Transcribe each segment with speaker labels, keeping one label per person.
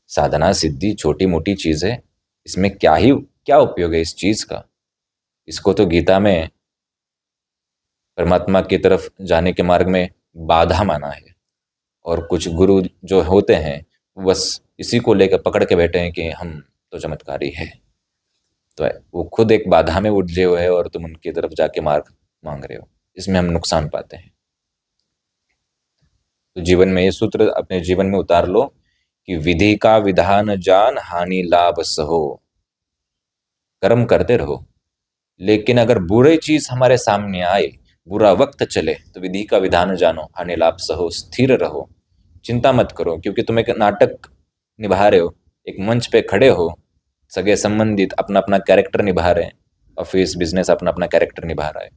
Speaker 1: साधना सिद्धि छोटी मोटी चीज है, इसमें क्या उपयोग है इस चीज का। इसको तो गीता में परमात्मा की तरफ जाने के मार्ग में बाधा माना है। और कुछ गुरु जो होते हैं बस इसी को लेकर पकड़ के बैठे हैं कि हम तो चमत्कारी है। तो वो खुद एक बाधा में उलझे हुए हैं और तुम उनकी तरफ जाके मार्ग मांग रहे हो, इसमें हम नुकसान पाते हैं। तो जीवन में ये सूत्र अपने जीवन में उतार लो कि विधि का विधान जान, हानि लाभ सहो। कर्म करते रहो, लेकिन अगर बुरी चीज हमारे सामने आए, बुरा वक्त चले, तो विधि का विधान जानो, हानि लाभ सहो, स्थिर रहो, चिंता मत करो। क्योंकि तुम एक नाटक निभा रहे हो, एक मंच पे खड़े हो, सगे संबंधित अपना अपना कैरेक्टर निभा रहे हैं, ऑफिस बिजनेस अपना अपना कैरेक्टर निभा रहा है।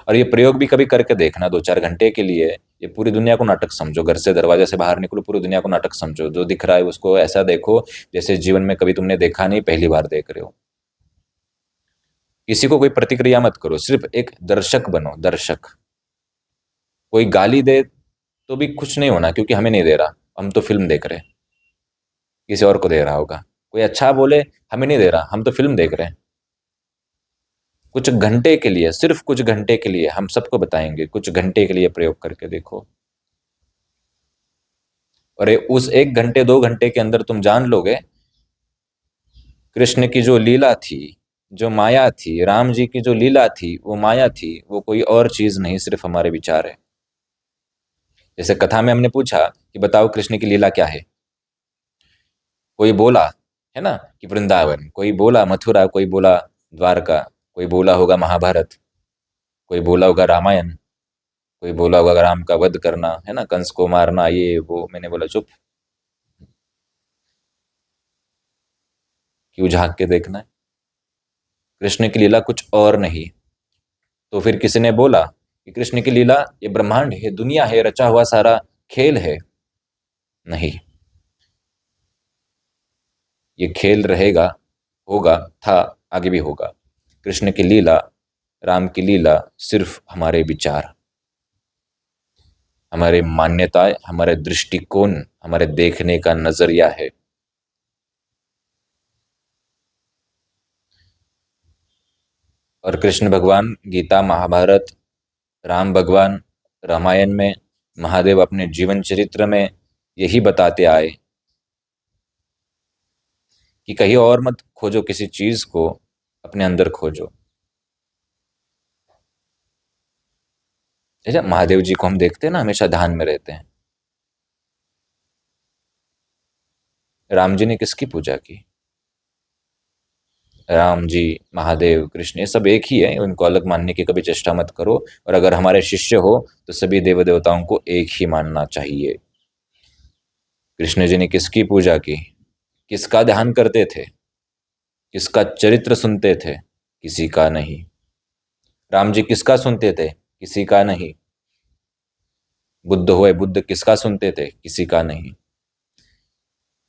Speaker 1: और ये प्रयोग भी कभी करके देखना, 2-4 घंटे के लिए ये पूरी दुनिया को नाटक समझो। घर से दरवाजे से बाहर निकलो, पूरी दुनिया को नाटक समझो। जो दिख रहा है उसको ऐसा देखो जैसे जीवन में कभी तुमने देखा नहीं, पहली बार देख रहे हो। किसी को कोई प्रतिक्रिया मत करो, सिर्फ एक दर्शक बनो, दर्शक। कोई गाली दे तो भी कुछ नहीं होना, क्योंकि हमें नहीं दे रहा, हम तो फिल्म देख रहे हैं, किसी और को दे रहा होगा। कोई अच्छा बोले, हमें नहीं दे रहा, हम तो फिल्म देख रहे हैं। कुछ घंटे के लिए, सिर्फ कुछ घंटे के लिए, हम सबको बताएंगे, कुछ घंटे के लिए प्रयोग करके देखो। और उस 1 घंटे 2 घंटे के अंदर तुम जान लोगे कृष्ण की जो लीला थी, जो माया थी, राम जी की जो लीला थी, वो माया थी, वो कोई और चीज नहीं, सिर्फ हमारे विचार है। जैसे कथा में हमने पूछा कि बताओ कृष्ण की लीला क्या है, कोई बोला है ना कि वृंदावन, कोई बोला मथुरा, कोई बोला द्वारका, कोई बोला होगा महाभारत, कोई बोला होगा रामायण, कोई बोला होगा राम का वध करना, है ना, कंस को मारना, ये वो। मैंने बोला चुप, क्यों झांक के देखना है। कृष्ण की लीला कुछ और नहीं। तो फिर किसी ने बोला कि कृष्ण की लीला ये ब्रह्मांड है, दुनिया है, रचा हुआ सारा खेल है। नहीं, ये खेल रहेगा, होगा, था, आगे भी होगा। कृष्ण की लीला, राम की लीला सिर्फ हमारे विचार, हमारे मान्यताएं, हमारे दृष्टिकोण, हमारे देखने का नजरिया है। और कृष्ण भगवान गीता, महाभारत, राम भगवान रामायण में, महादेव अपने जीवन चरित्र में यही बताते आए कि कहीं और मत खोजो किसी चीज को, अपने अंदर खोजो। जैसे महादेव जी को हम देखते हैं ना, हमेशा ध्यान में रहते हैं। राम जी ने किसकी पूजा की? राम जी, महादेव, कृष्ण, ये सब एक ही है, उनको अलग मानने की कभी चेष्टा मत करो। और अगर हमारे शिष्य हो तो सभी देव देवताओं को एक ही मानना चाहिए। कृष्ण जी ने किसकी पूजा की, किसका ध्यान करते थे, किसका चरित्र सुनते थे? किसी का नहीं। राम जी किसका सुनते थे? किसी का नहीं। बुद्ध हुए, बुद्ध किसका सुनते थे? किसी का नहीं।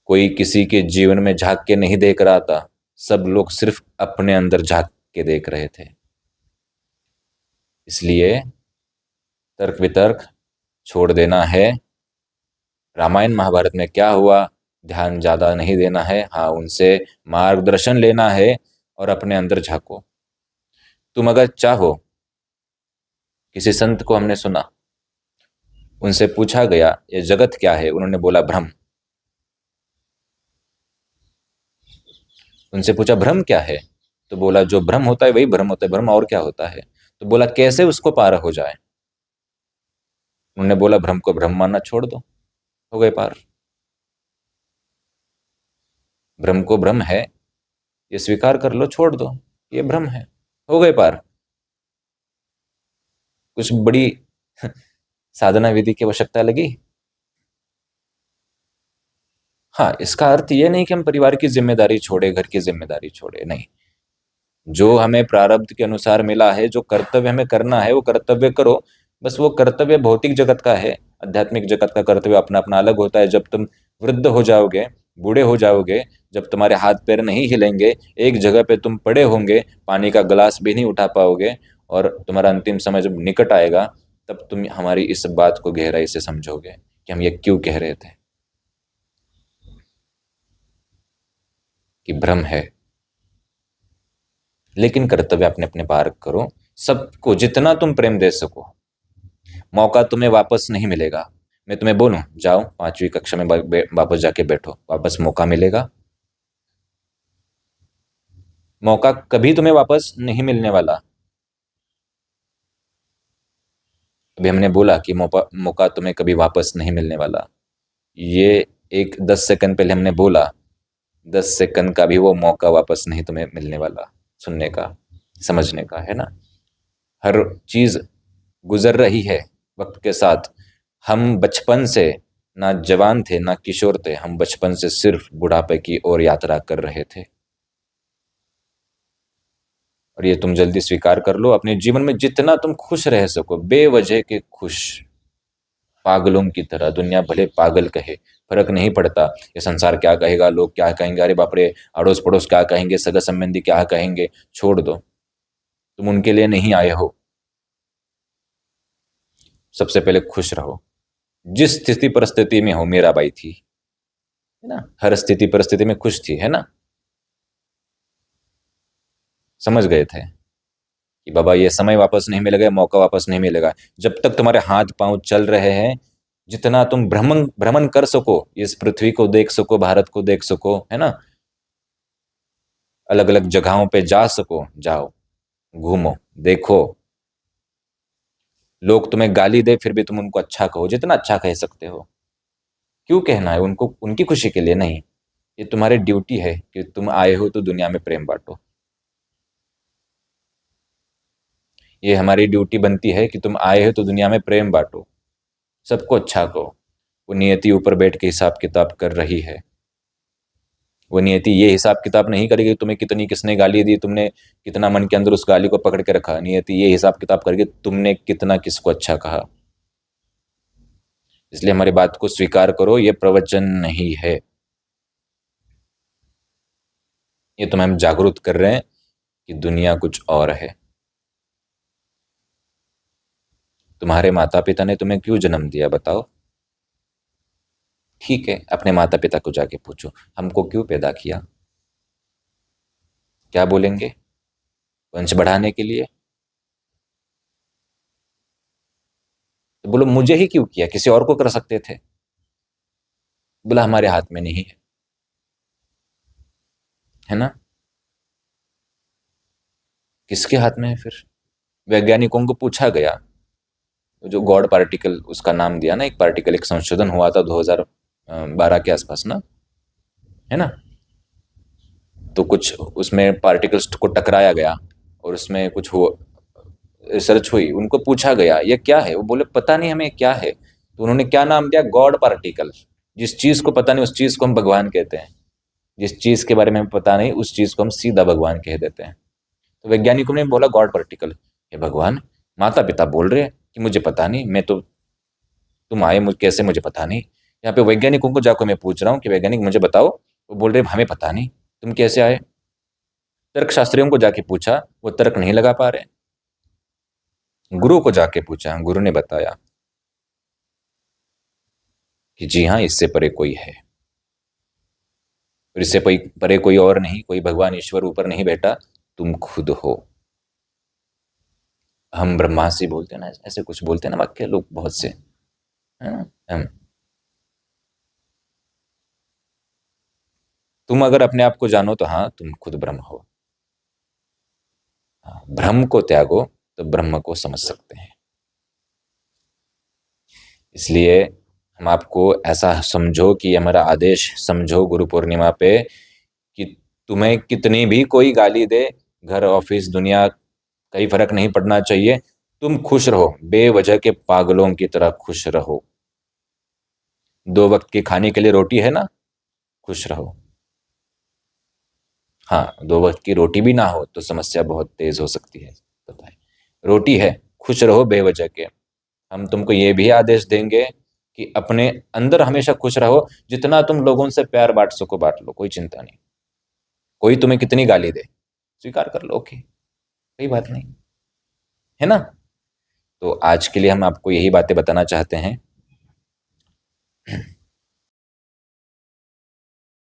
Speaker 1: कोई किसी के जीवन में झांक के नहीं देख रहा था, सब लोग सिर्फ अपने अंदर झांक के देख रहे थे। इसलिए तर्क वितर्क छोड़ देना है। रामायण महाभारत में क्या हुआ, ध्यान ज्यादा नहीं देना है, हाँ उनसे मार्गदर्शन लेना है और अपने अंदर झांको। तुम अगर चाहो, किसी संत को हमने सुना, उनसे पूछा गया ये जगत क्या है, उन्होंने बोला भ्रम। उनसे पूछा भ्रम क्या है, तो बोला जो भ्रम होता है वही भ्रम होता है, भ्रम और क्या होता है। तो बोला कैसे उसको पार हो जाए। उन्होंने बोला भ्रम को भ्रम मानना छोड़ दो, हो गए पार। भ्रम को भ्रम है ये स्वीकार कर लो, छोड़ दो, ये भ्रम है, हो गए पार। कुछ बड़ी साधना विधि की आवश्यकता लगी? हाँ, इसका अर्थ ये नहीं कि हम परिवार की जिम्मेदारी छोड़े, घर की जिम्मेदारी छोड़े, नहीं। जो हमें प्रारब्ध के अनुसार मिला है, जो कर्तव्य हमें करना है वो कर्तव्य करो। बस वो कर्तव्य भौतिक जगत का है, आध्यात्मिक जगत का कर्तव्य अपना अपना अलग होता है। जब तुम वृद्ध हो जाओगे, बूढ़े हो जाओगे, जब तुम्हारे हाथ पैर नहीं हिलेंगे, एक जगह पे तुम पड़े होंगे, पानी का गिलास भी नहीं उठा पाओगे, और तुम्हारा अंतिम समय जब निकट आएगा, तब तुम हमारी इस बात को गहराई से समझोगे कि हम ये क्यों कह रहे थे। कि भ्रम है, लेकिन कर्तव्य अपने अपने पार करो। सबको जितना तुम प्रेम दे सको, मौका तुम्हें वापस नहीं मिलेगा। मैं तुम्हें बोलूं जाओ 5वीं कक्षा में वापस जाके बैठो, वापस मौका मिलेगा? मौका कभी तुम्हें वापस नहीं मिलने वाला। अभी हमने बोला कि मौका तुम्हें कभी वापस नहीं मिलने वाला। ये एक 10 सेकंड पहले हमने बोला, 10 सेकंड का भी वो मौका वापस नहीं तुम्हें मिलने वाला सुनने का, समझने का, है ना। हर चीज गुजर रही है वक्त के साथ। हम बचपन से ना जवान थे ना किशोर थे, हम बचपन से सिर्फ बुढ़ापे की ओर यात्रा कर रहे थे। और ये तुम जल्दी स्वीकार कर लो, अपने जीवन में जितना तुम खुश रह सको, बेवजह के खुश, पागलों की तरह। दुनिया भले पागल कहे, फर्क नहीं पड़ता। ये संसार क्या कहेगा, लोग क्या कहेंगे, अरे बाप रे, अड़ोस पड़ोस क्या कहेंगे, सगा संबंधी क्या कहेंगे, छोड़ दो। तुम उनके लिए नहीं आए हो। सबसे पहले खुश रहो। जिस स्थिति परिस्थिति में हो, मीराबाई थी, है ना, हर स्थिति परिस्थिति में खुश थी, है ना। समझ गए थे कि बाबा ये समय वापस नहीं मिलेगा, मौका वापस नहीं मिलेगा। जब तक तुम्हारे हाथ पांव चल रहे हैं, जितना तुम भ्रमण भ्रमण कर सको, इस पृथ्वी को देख सको, भारत को देख सको, है ना, अलग अलग जगहों पे जा सको, जाओ, घूमो, देखो। लोग तुम्हें गाली दे फिर भी तुम उनको अच्छा कहो, जितना अच्छा कह सकते हो। क्यों कहना है उनको? उनकी खुशी के लिए नहीं। ये तुम्हारी ड्यूटी है कि तुम आए हो तो दुनिया में प्रेम बांटो। ये हमारी ड्यूटी बनती है कि तुम आए हो तो दुनिया में प्रेम बांटो, सबको अच्छा कहो। वो नियति ऊपर बैठ के हिसाब किताब कर रही है। वो नियति ये हिसाब किताब नहीं करेगी तुम्हें कितनी किसने गाली दी, तुमने कितना मन के अंदर उस गाली को पकड़ के रखा। नियति ये हिसाब किताब करेगी तुमने कितना किसको अच्छा कहा। इसलिए हमारी बात को स्वीकार करो, ये प्रवचन नहीं है, ये तुम्हें हम जागरूक कर रहे हैं कि दुनिया कुछ और है। तुम्हारे माता पिता ने तुम्हें क्यों जन्म दिया बताओ? ठीक है, अपने माता पिता को जाके पूछो, हमको क्यों पैदा किया? क्या बोलेंगे? वंश बढ़ाने के लिए? तो बोलो मुझे ही क्यों किया, किसी और को कर सकते थे। बोला हमारे हाथ में नहीं है ना। किसके हाथ में है फिर? वैज्ञानिकों को पूछा गया, जो गॉड पार्टिकल उसका नाम दिया ना, एक पार्टिकल, एक संशोधन हुआ था 2012 के आसपास ना, है ना। तो कुछ उसमें पार्टिकल्स को टकराया गया और उसमें कुछ हो, रिसर्च हुई, उनको पूछा गया ये क्या है, वो बोले पता नहीं हमें क्या है। तो उन्होंने क्या नाम दिया? God particle. जिस चीज को पता नहीं उस चीज को हम भगवान कहते हैं। जिस चीज के बारे में हमें पता नहीं उस चीज को हम सीधा भगवान कह देते हैं। तो वैज्ञानिकों ने बोला गॉड पार्टिकल। हे भगवान, माता पिता बोल रहे हैं कि मुझे पता नहीं, मैं तो, तुम आए मुझे कैसे, मुझे पता नहीं। यहाँ पे वैज्ञानिकों को जाकर मैं पूछ रहा हूँ कि वैज्ञानिक मुझे बताओ, वो बोल रहे हमें पता नहीं, तुम कैसे आए? तर्क शास्त्रियों को जाके पूछा, वो तर्क नहीं लगा पा रहे। गुरु को जाके पूछा, गुरु ने बताया कि जी हाँ, इससे परे कोई है, और इससे परे कोई और नहीं, कोई भगवान ईश्वर ऊपर नहीं बैठा, तुम खुद हो। हम ब्रह्मास्मि बोलते हैं ना, ऐसे कुछ बोलते हैं ना वाक्य लोग बहुत से, है ना। हम, तुम अगर अपने आप को जानो तो हाँ, तुम खुद ब्रह्म हो। हाँ, भ्रम को त्यागो तो ब्रह्म को समझ सकते हैं। इसलिए हम आपको ऐसा समझो कि हमारा आदेश समझो गुरु पूर्णिमा पे, कि तुम्हें कितनी भी कोई गाली दे, घर ऑफिस दुनिया, कहीं फर्क नहीं पड़ना चाहिए। तुम खुश रहो, बेवजह के पागलों की तरह खुश रहो। 2 वक्त की खाने के लिए रोटी है ना, खुश रहो। हाँ, 2 वक्त की रोटी भी ना हो तो समस्या बहुत तेज हो सकती है, पता है। रोटी है, खुश रहो बेवजह के। हम तुमको ये भी आदेश देंगे कि अपने अंदर हमेशा खुश रहो, जितना तुम लोगों से प्यार बांट सको बांट लो, कोई चिंता नहीं। कोई तुम्हें कितनी गाली दे, स्वीकार कर लो, ओके, कोई बात नहीं, है ना। तो आज के लिए हम आपको यही बातें बताना चाहते हैं।